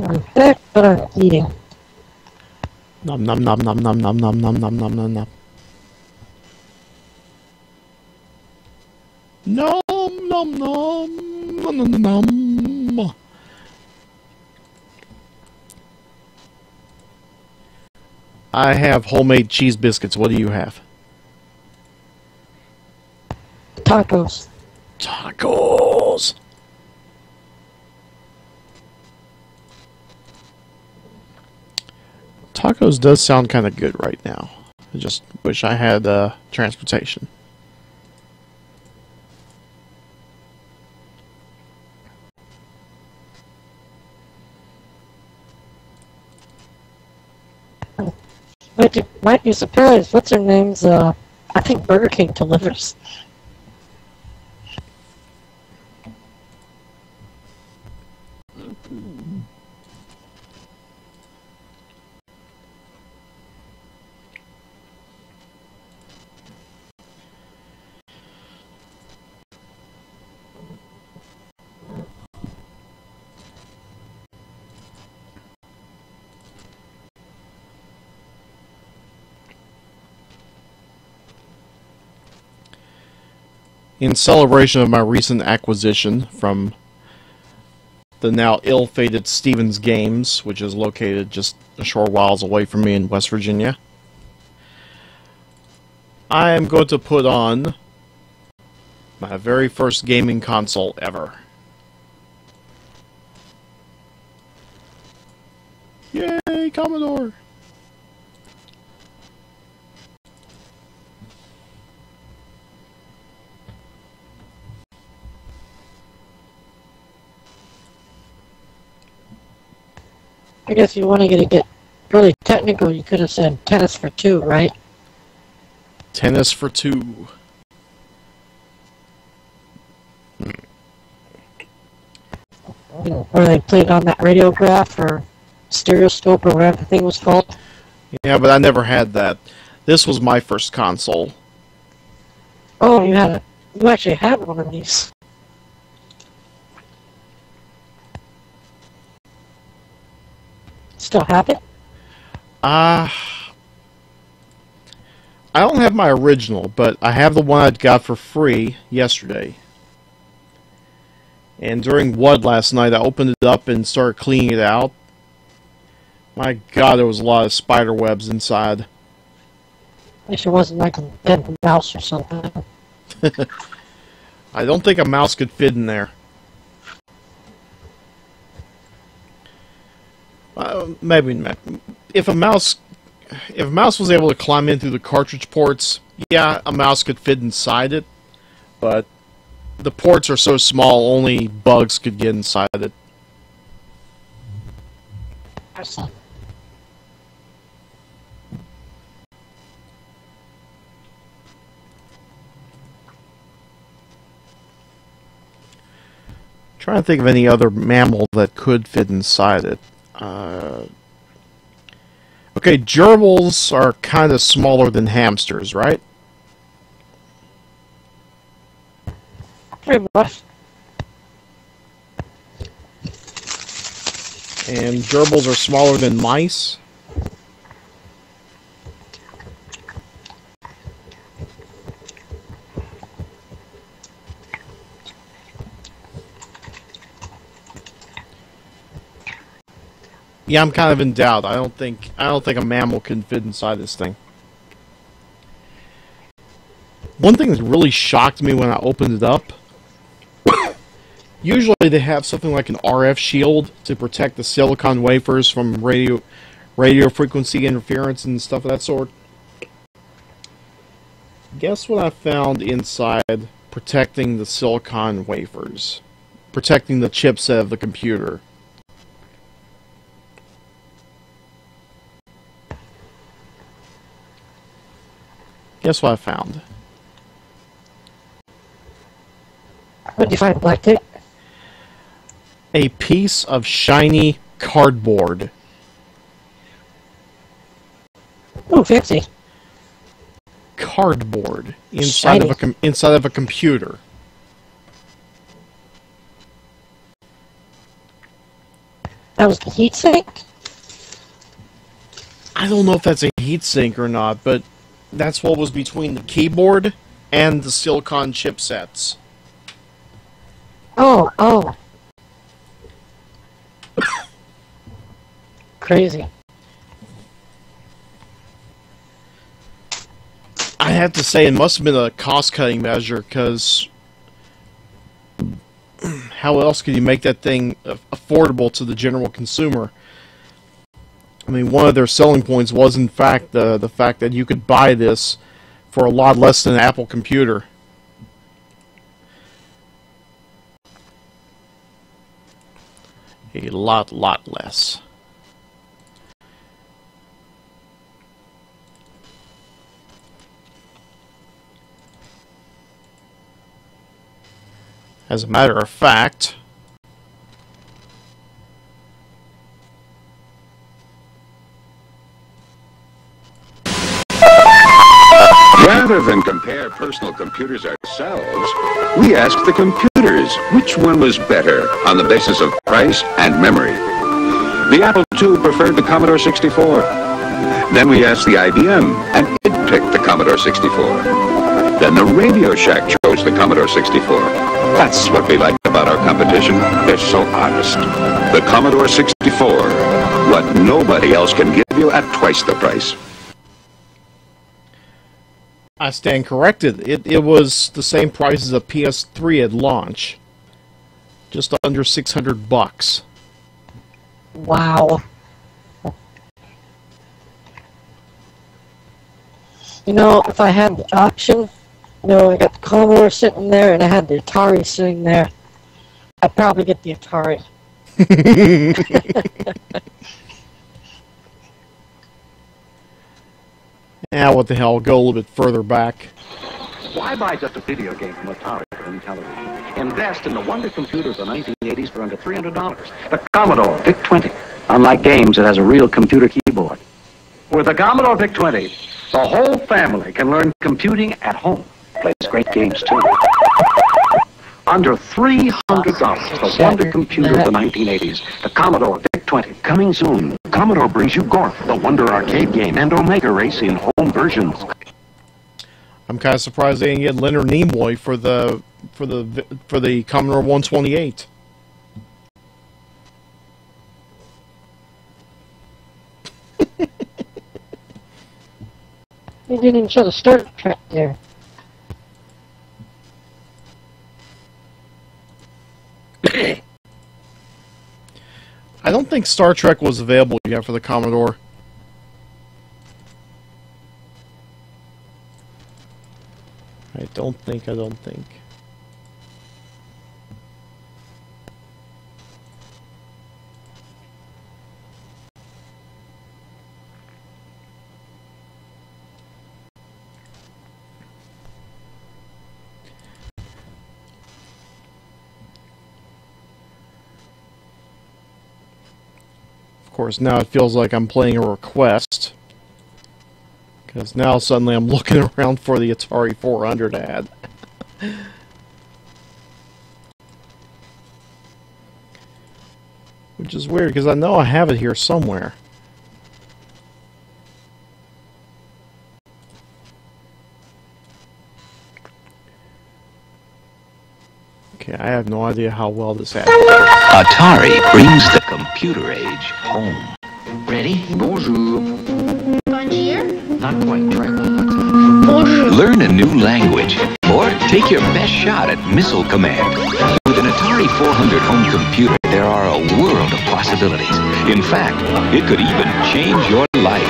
I'm sick, but I'm eating. Nom nom nom nom nom nom nom nom nom nom nom nom. Nom nom nom nom nom nom. I have homemade cheese biscuits. What do you have? Tacos. Tacos. Tacos does sound kind of good right now. I just wish I had transportation. But you might be surprised. What's her name's? I think Burger King delivers. In celebration of my recent acquisition from the now ill-fated Stevens Games, which is located just a short whiles away from me in West Virginia, I am going to put on my very first gaming console ever. Yay, Commodore! I guess you want to get really technical. You could have said tennis for two, right? Tennis for two. Or they played on that radiograph or stereoscope or whatever the thing was called. Yeah, but I never had that. This was my first console. Oh, you actually had one of these. Still have it? I don't have my original, but I have the one I got for free yesterday. And during WUD last night, I opened it up and started cleaning it out. My God, there was a lot of spider webs inside. At least it wasn't like a dead mouse or something. I don't think a mouse could fit in there. Maybe if a mouse was able to climb in through the cartridge ports, yeah, a mouse could fit inside it, but the ports are so small, only bugs could get inside it. Trying to think of any other mammal that could fit inside it. Okay, gerbils are kind of smaller than hamsters, right? Pretty much. And gerbils are smaller than mice. Yeah, I'm kind of in doubt. I don't think a mammal can fit inside this thing. One thing that really shocked me when I opened it up, usually they have something like an RF shield to protect the silicon wafers from radio frequency interference and stuff of that sort. Guess what I found inside protecting the silicon wafers? Protecting the chipset of the computer. Guess what I found? What did you find, black tape? A piece of shiny cardboard. Oh, fancy. Cardboard inside of a computer. That was the heatsink? I don't know if that's a heatsink or not, but that's what was between the keyboard and the Silicon chipsets. Oh. Crazy. I have to say, it must have been a cost-cutting measure, because how else could you make that thing affordable to the general consumer? I mean, one of their selling points was, in fact, the fact that you could buy this for a lot less than an Apple computer. A lot less. As a matter of fact, rather than compare personal computers ourselves, we asked the computers which one was better on the basis of price and memory. The Apple II preferred the Commodore 64. Then we asked the IBM, and it picked the Commodore 64. Then the Radio Shack chose the Commodore 64. That's what we like about our competition. They're so honest. The Commodore 64, what nobody else can give you at twice the price. I stand corrected. It was the same price as a PS3 at launch. Just under $600. Wow. You know, if I had the option, you know, I got the Commodore sitting there and I had the Atari sitting there, I'd probably get the Atari. Yeah, what the hell, go a little bit further back. Why buy just a video game from Atari and television? Invest in the wonder computer of the 1980s for under $300. The Commodore VIC-20. Unlike games, it has a real computer keyboard. With the Commodore VIC-20, the whole family can learn computing at home. Plays great games, too. Under $300, the wonder computer of the 1980s, the Commodore VIC-20. Coming soon, Commodore brings you Gorf, the Wonder arcade game, and Omega Race in home versions. I'm kind of surprised they didn't get Leonard Nimoy for the Commodore 128. They didn't even show the Star Trek there. I don't think Star Trek was available yet for the Commodore. I don't think. Of course, now it feels like I'm playing a request. Because now suddenly I'm looking around for the Atari 400 ad. Which is weird, because I know I have it here somewhere. Okay, I have no idea how well this ad works. Atari brings the computer age home. Ready? Bonjour. Bonjour. Not quite. Try one more time. Bonjour. Learn a new language or take your best shot at Missile Command. With an Atari 400 home computer, there are a world of possibilities. In fact, it could even change your life.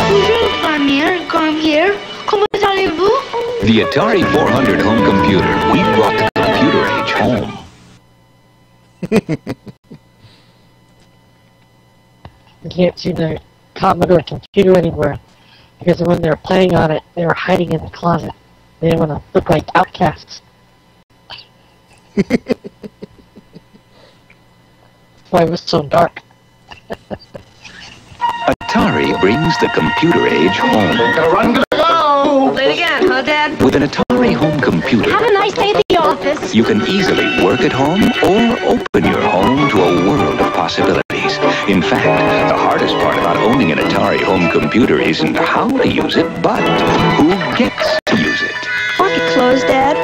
Bonjour, Garnier. Garnier. Comment allez-vous? The Atari 400 home computer, we brought the computer age home. You can't see the Commodore computer anywhere. Because when they were playing on it, they were hiding in the closet. They didn't want to look like outcasts. That's why it was so dark. Atari brings the computer age home. Whoa! Play it again, huh, Dad? With an Atari home computer, Have a nice day at the office. you can easily work at home or open your home to a world of possibilities. In fact, the hardest part about owning an Atari home computer isn't how to use it, but who gets to use it. Pocket closed, Dad.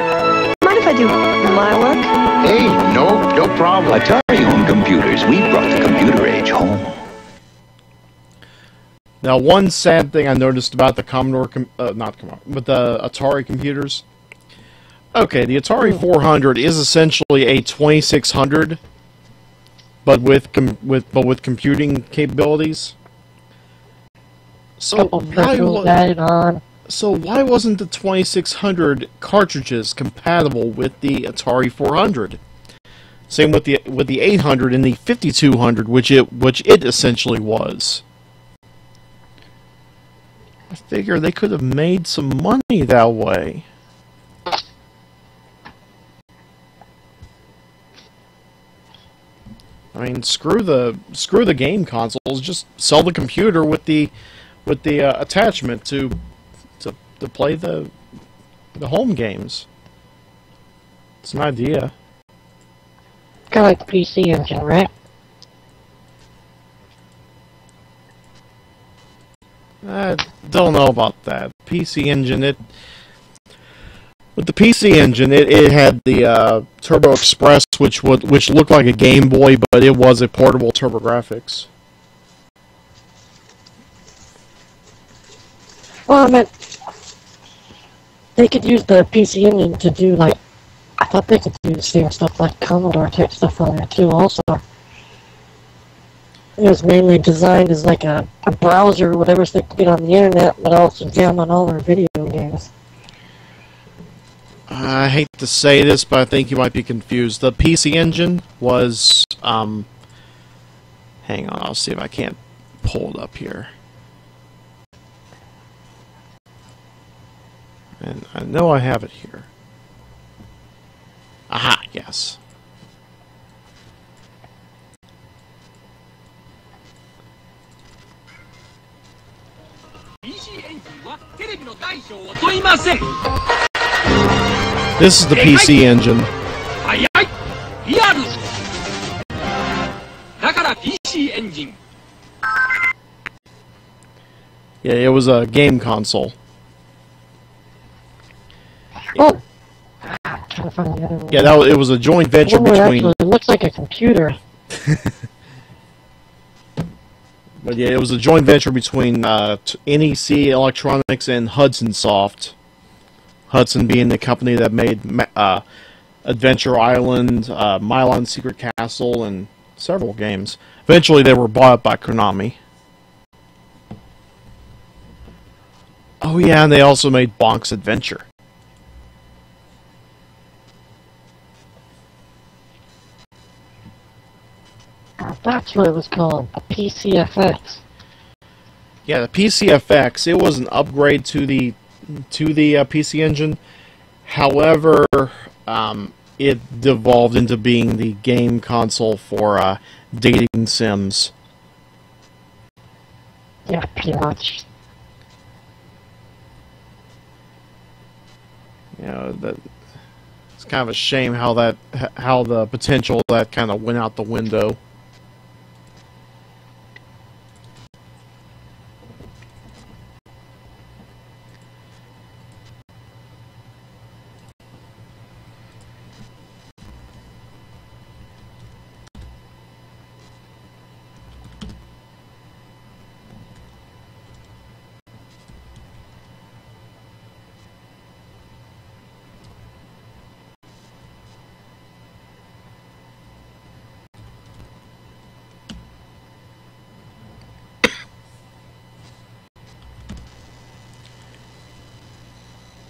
Mind if I do my work? Hey, no problem. Atari home computers, we brought the computer age home. Now, one sad thing I noticed about the not Commodore, but the Atari computers. Okay, the Atari 400 is essentially a 2600, but with computing capabilities. So why wasn't the 2600 cartridges compatible with the Atari 400? Same with the 800 and the 5200, which it essentially was. I figure they could have made some money that way. I mean, screw the game consoles. Just sell the computer with the attachment to play the home games. It's an idea. Kind of like the PC Engine, right? I don't know about that. PC Engine, with the PC Engine, it had the Turbo Express, which looked like a Game Boy, but it was a portable TurboGrafx. Well, I meant they could use the PC Engine to do, like, I thought they could do the same stuff like Commodore type stuff on there too also. It was mainly designed as like a browser or whatever so they could get on the internet, but also jam on all their video games. I hate to say this, but I think you might be confused. The PC Engine was, hang on, I'll see if I can't pull it up here. And I know I have it here. Aha, yes. This is the PC Engine. Yeah, it was a game console. Oh! I'm trying to find the other one. Yeah, it was a joint venture between... Actually, it looks like a computer. But yeah, it was a joint venture between NEC Electronics and Hudson Soft. Hudson being the company that made Adventure Island, Milon Secret Castle, and several games. Eventually, they were bought by Konami. Oh yeah, and they also made Bonk's Adventure. That's what it was called, a PCFX. Yeah, the PCFX. It was an upgrade to the PC Engine. However, it devolved into being the game console for dating sims. Yeah, pretty much. You know, it's kind of a shame how the potential of that kind of went out the window.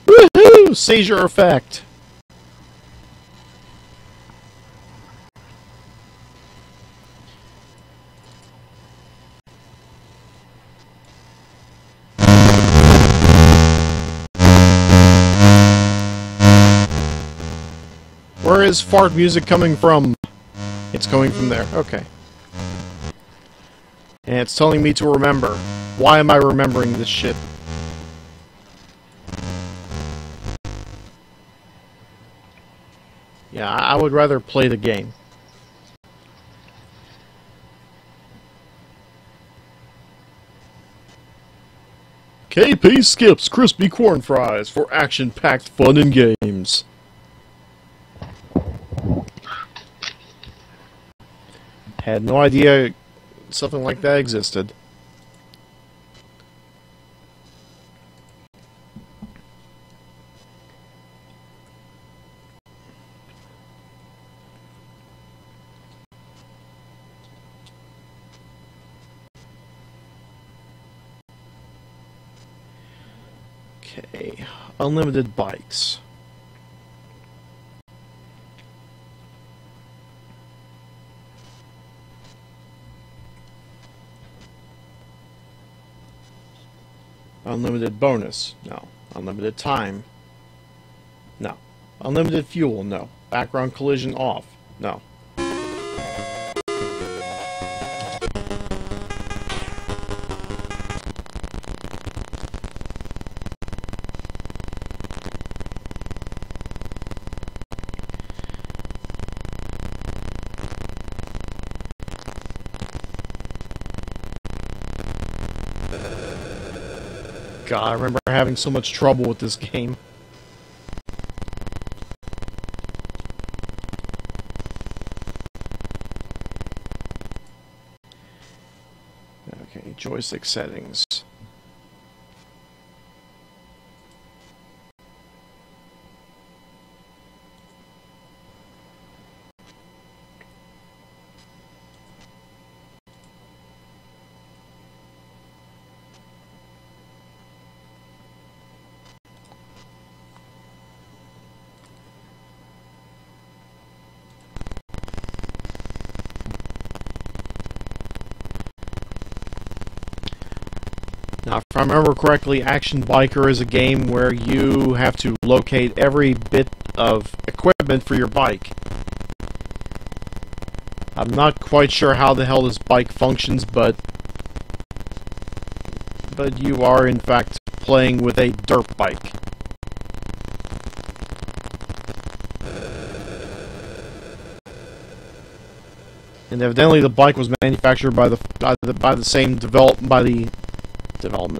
Woohoo! Seizure effect. Where is fart music coming from? It's coming from there. Okay. And it's telling me to remember. Why am I remembering this shit? Yeah, I would rather play the game. KP skips crispy corn fries for action-packed fun and games. Had no idea something like that existed. Okay, unlimited bikes. Unlimited bonus, no. Unlimited time, no. Unlimited fuel, no. Background collision off, no. God, I remember having so much trouble with this game. Okay, joystick settings. Now, if I remember correctly, Action Biker is a game where you have to locate every bit of equipment for your bike. I'm not quite sure how the hell this bike functions, but you are in fact playing with a dirt bike. And evidently, the bike was manufactured by the same development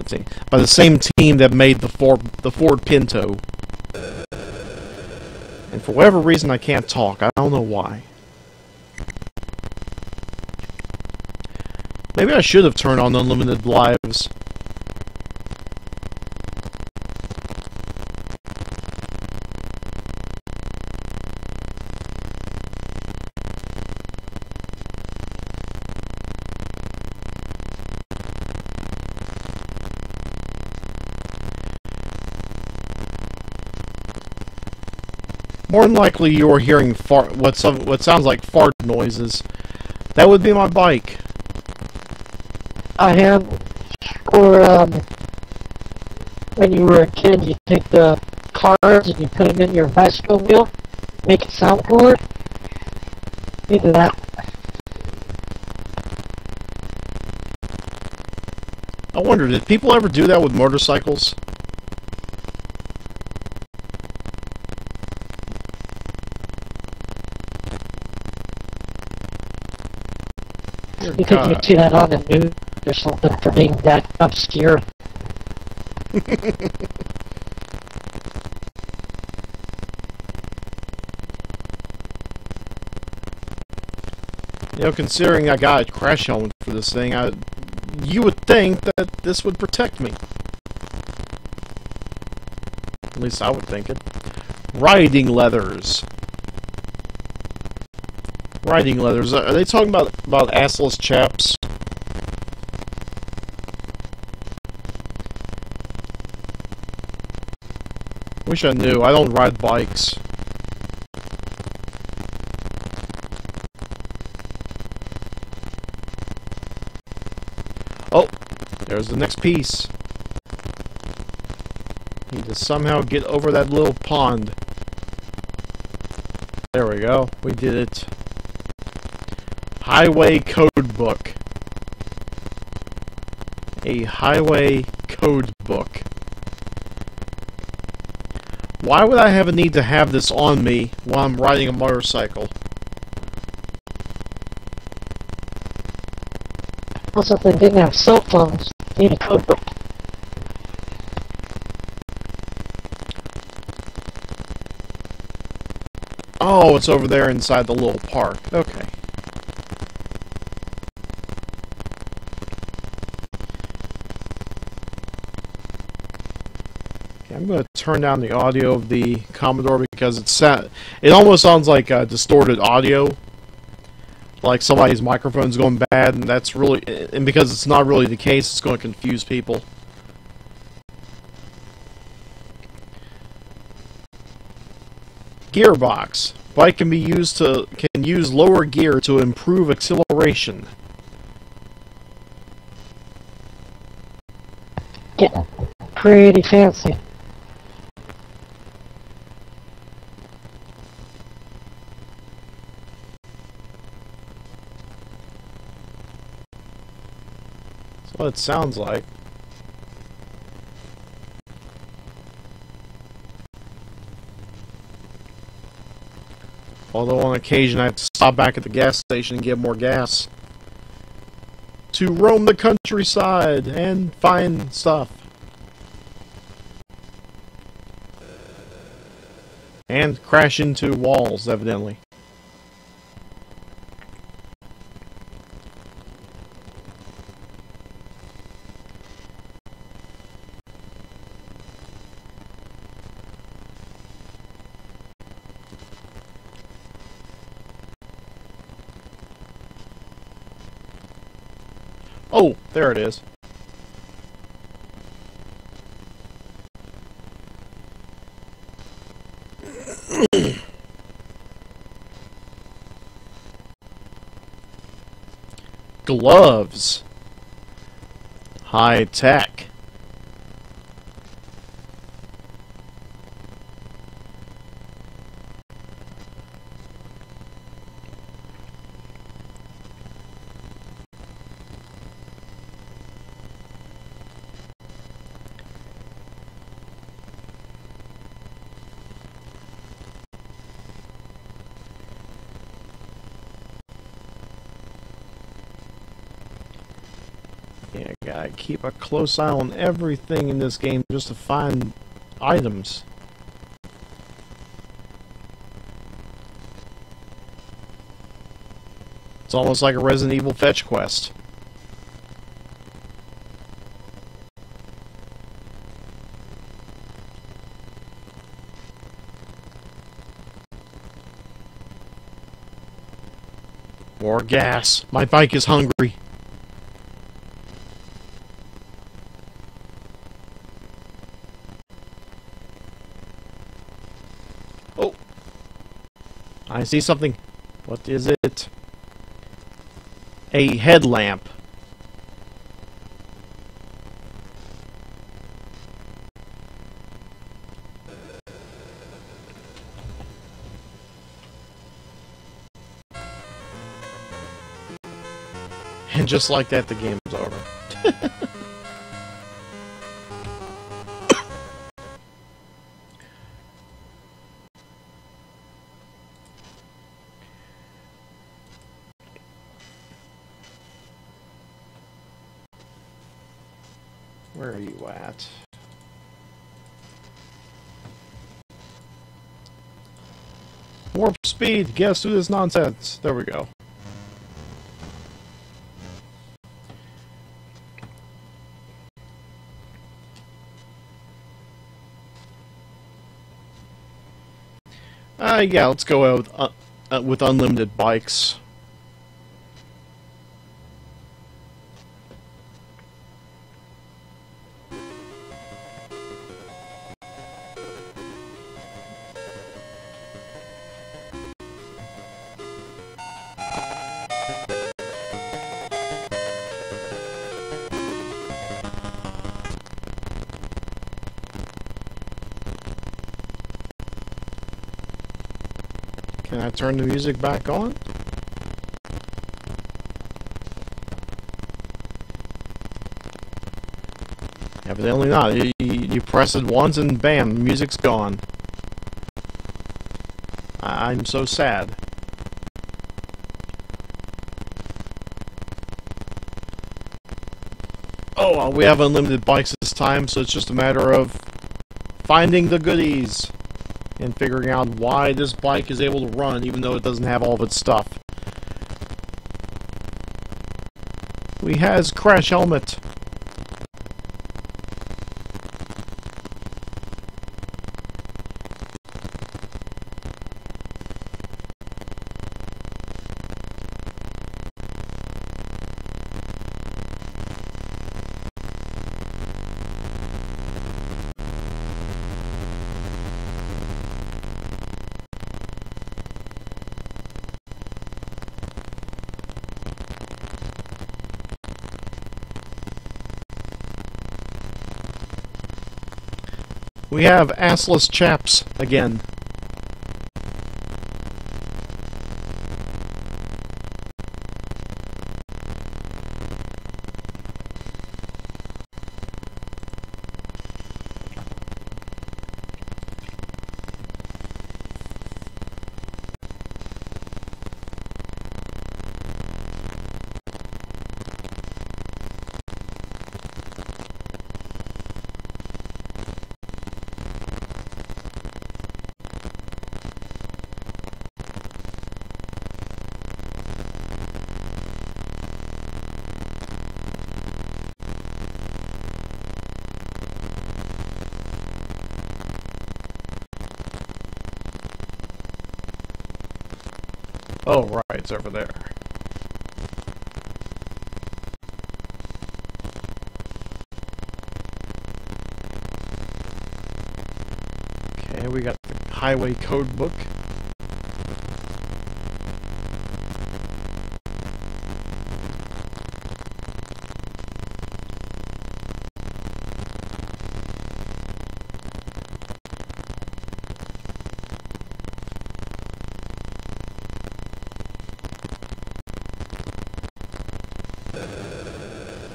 team, by the same team that made the Ford Pinto. And for whatever reason, I can't talk. I don't know why. Maybe I should have turned on unlimited lives. More than likely, you are hearing what sounds like fart noises. That would be my bike. I am. Or when you were a kid, you take the cards and you put them in your bicycle wheel, make it sound cooler. Either that. I wonder, did people ever do that with motorcycles? You think you'd see that on the news or something for being that obscure. You know, considering I got a crash helmet for this thing, you would think that this would protect me. At least I would think it. Riding leathers. Riding leathers. Are they talking about assless chaps? Wish I knew. I don't ride bikes. Oh, there's the next piece. Need to somehow get over that little pond. There we go. We did it. Highway code book. A highway code book. Why would I have a need to have this on me while I'm riding a motorcycle? Also, if they didn't have cell phones, they need a code book. Oh, it's over there inside the little park. Okay. I'm going to turn down the audio of the Commodore because it almost sounds like distorted audio, like somebody's microphone's going bad, and because it's not really the case, it's going to confuse people. Gearbox. Bike can use lower gear to improve acceleration. Getting pretty fancy. That's what it sounds like. Although on occasion I have to stop back at the gas station and get more gas to roam the countryside and find stuff. And crash into walls, evidently. Oh, there it is. Gloves. High tech. Yeah, gotta keep a close eye on everything in this game just to find items. It's almost like a Resident Evil fetch quest. More gas. My bike is hungry. Oh. I see something. What is it? A headlamp. And just like that, the game's over. Where are you at? Warp speed! Get us through this nonsense! There we go. Yeah, let's go out with unlimited bikes. Can I turn the music back on? Evidently not. You press it once and bam, the music's gone. I'm so sad. Oh, well, we have unlimited bikes this time, so it's just a matter of finding the goodies. and figuring out why this bike is able to run even though it doesn't have all of its stuff. We has crash helmet. We have assless chaps again. Oh, right, it's over there. Okay, we got the highway code book.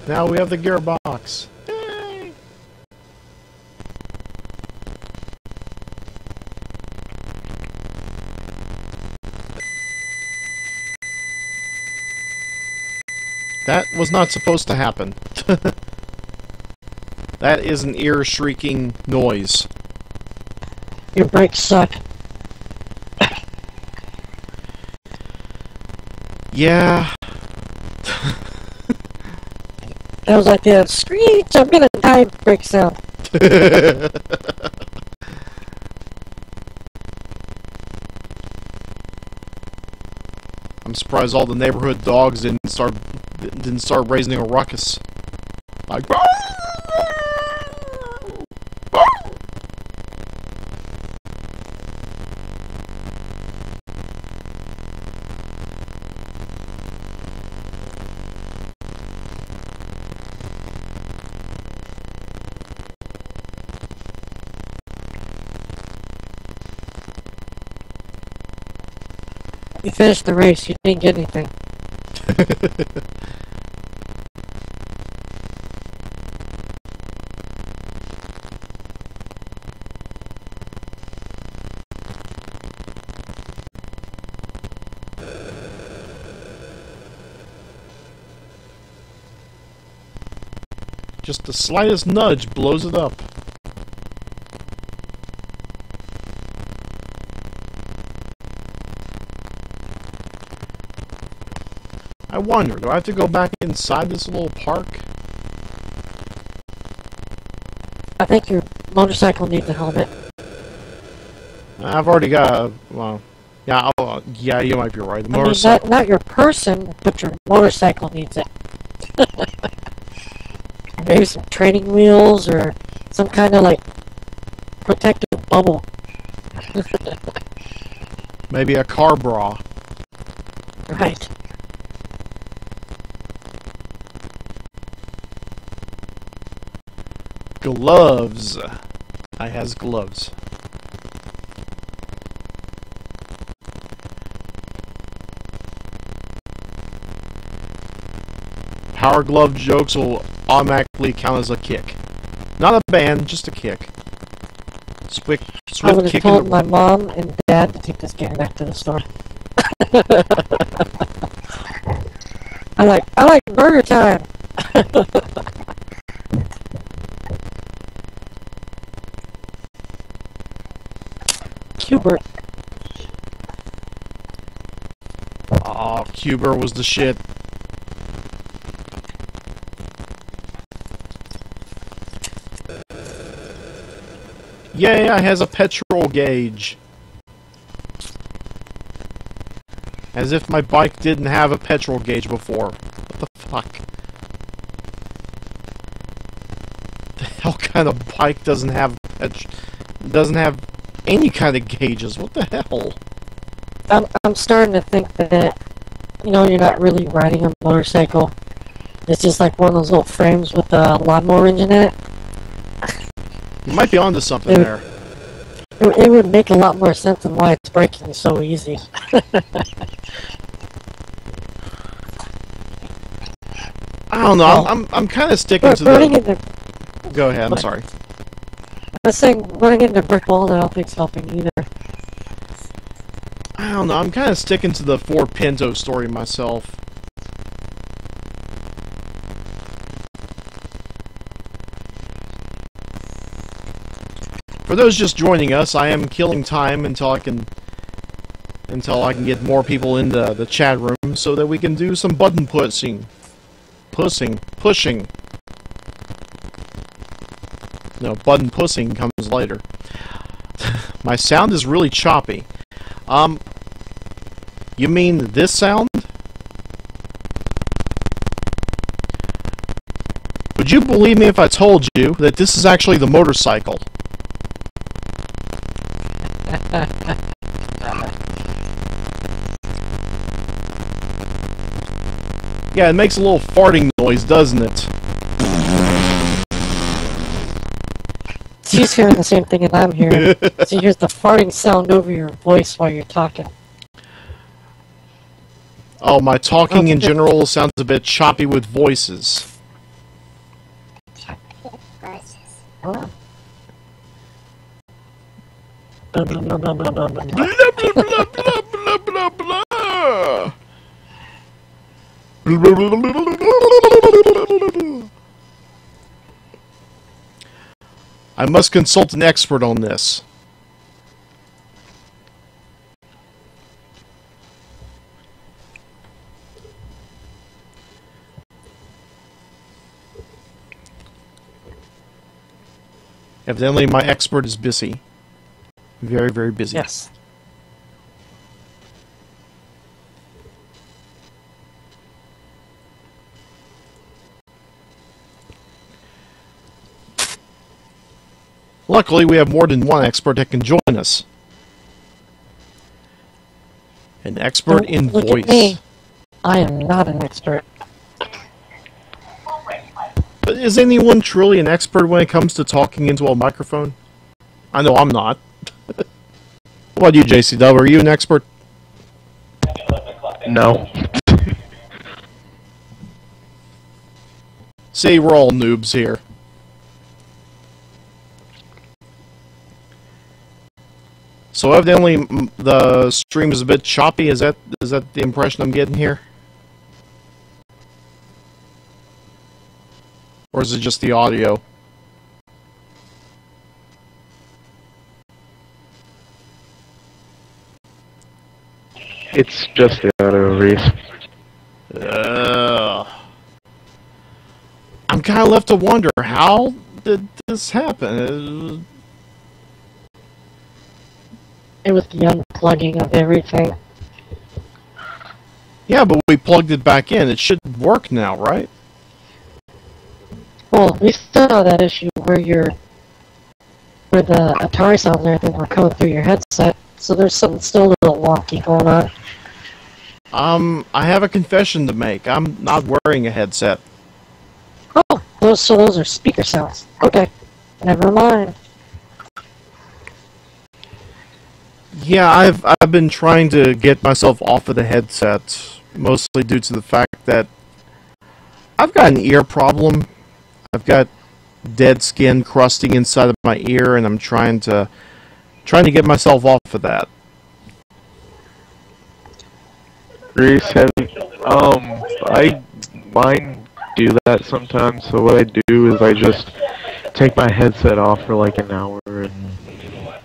Now we have the gearbox. Yay! That was not supposed to happen. That is an ear-shrieking noise. Your brakes suck. Yeah. That was like the screech, I'm gonna die brake sound. I'm surprised all the neighborhood dogs didn't start raising a ruckus. Like, You finished the race, you didn't get anything. Just the slightest nudge blows it up. I wonder, do I have to go back inside this little park? I think your motorcycle needs a helmet. I've already got a, well, yeah, yeah, you might be right. The motorcycle. Not your person, but your motorcycle needs it. Maybe some training wheels or some kind of like protective bubble. Maybe a car bra. Right. Gloves. I has gloves. Power glove jokes will automatically count as a kick. Not a ban, just a kick. Swift I would have kick told my mom and dad to take this game back to the store. I like burger time. Cuber. Oh, Cuber was the shit. Yeah, it has a petrol gauge. As if my bike didn't have a petrol gauge before. What the fuck? The hell kind of bike doesn't have any kind of gauges? What the hell? I'm starting to think that, you know, you're not really riding a motorcycle. It's just like one of those little frames with a lawnmower engine in it. You might be onto something there. It would make a lot more sense than why it's braking so easy. I don't know. Well, I'm kind of sticking to the. Go ahead. I'm sorry. I was saying running into a brick wall, I don't think's helping either. I don't know. I'm kind of sticking to the Ford Pinto story myself. For those just joining us, I am killing time until I can get more people into the chat room so that we can do some button pushing. No, button pushing comes later. My sound is really choppy. You mean this sound? Would you believe me if I told you that this is actually the motorcycle? Yeah, it makes a little farting noise, doesn't it? She's hearing the same thing that I'm hearing. She hears the farting sound over your voice while you're talking. Oh, my talking in general sounds a bit choppy with voices. Oh. Blah, blah, blah, blah, blah, blah, blah, blah, blah, blah. I must consult an expert on this. Evidently, my expert is busy. Very, very busy. Yes. Luckily, we have more than one expert that can join us. An expert in Look voice. at me. I am not an expert. But is anyone truly an expert when it comes to talking into a microphone? I know I'm not. What about you, JCW? Are you an expert? No. See, we're all noobs here. So evidently, the stream is a bit choppy. Is that the impression I'm getting here? Or is it just the audio? It's just the audio, Reese. I'm kind of left to wonder, how did this happen? It was the unplugging of everything. Yeah, but we plugged it back in. It should work now, right? Well, we still have that issue where where the Atari sounds and everything were coming through your headset. So there's something still a little wonky going on. I have a confession to make. I'm not wearing a headset. Oh, those are speaker sounds. Okay, never mind. Yeah, I've been trying to get myself off of the headset, mostly due to the fact that I've got an ear problem. I've got dead skin crusting inside of my ear, and I'm trying to get myself off of that. Reese, mine do that sometimes, so what I do is I just take my headset off for like an hour and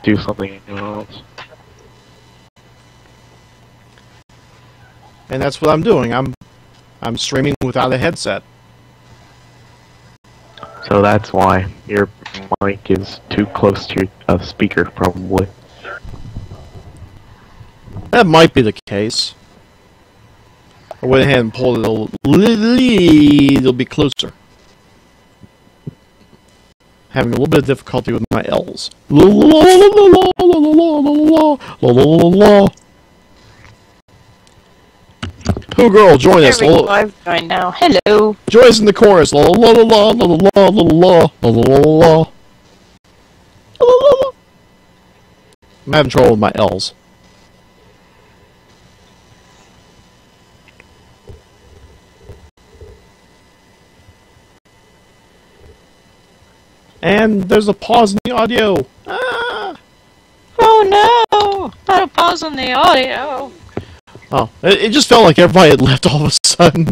do something else. and that's what I'm doing. I'm streaming without a headset. So that's why your mic is too close to your speaker, probably. That might be the case. I went ahead and pulled it a little bit closer. Having a little bit of difficulty with my L's. Who girl, join us. I've joined now. Hello. Join us in the chorus. La la la la la la la la la la la. I'm having trouble with my L's. And there's a pause in the audio. Ah! Oh no! Not a pause on the audio. Oh, it just felt like everybody had left all of a sudden.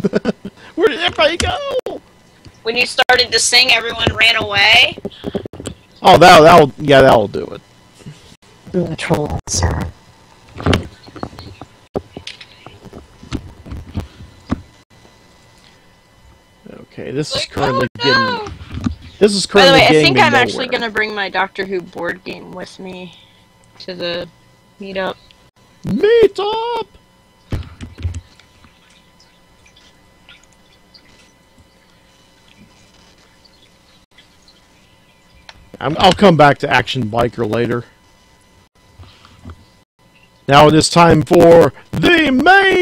Where did everybody go? When you started to sing, everyone ran away. Oh, that'll do it. The troll, sir. Okay, this is currently getting. This is currently By the way, I getting think me I'm nowhere. actually gonna bring my Doctor Who board game with me to the meetup. Meetup. I'll come back to Action Biker later. Now it is time for the main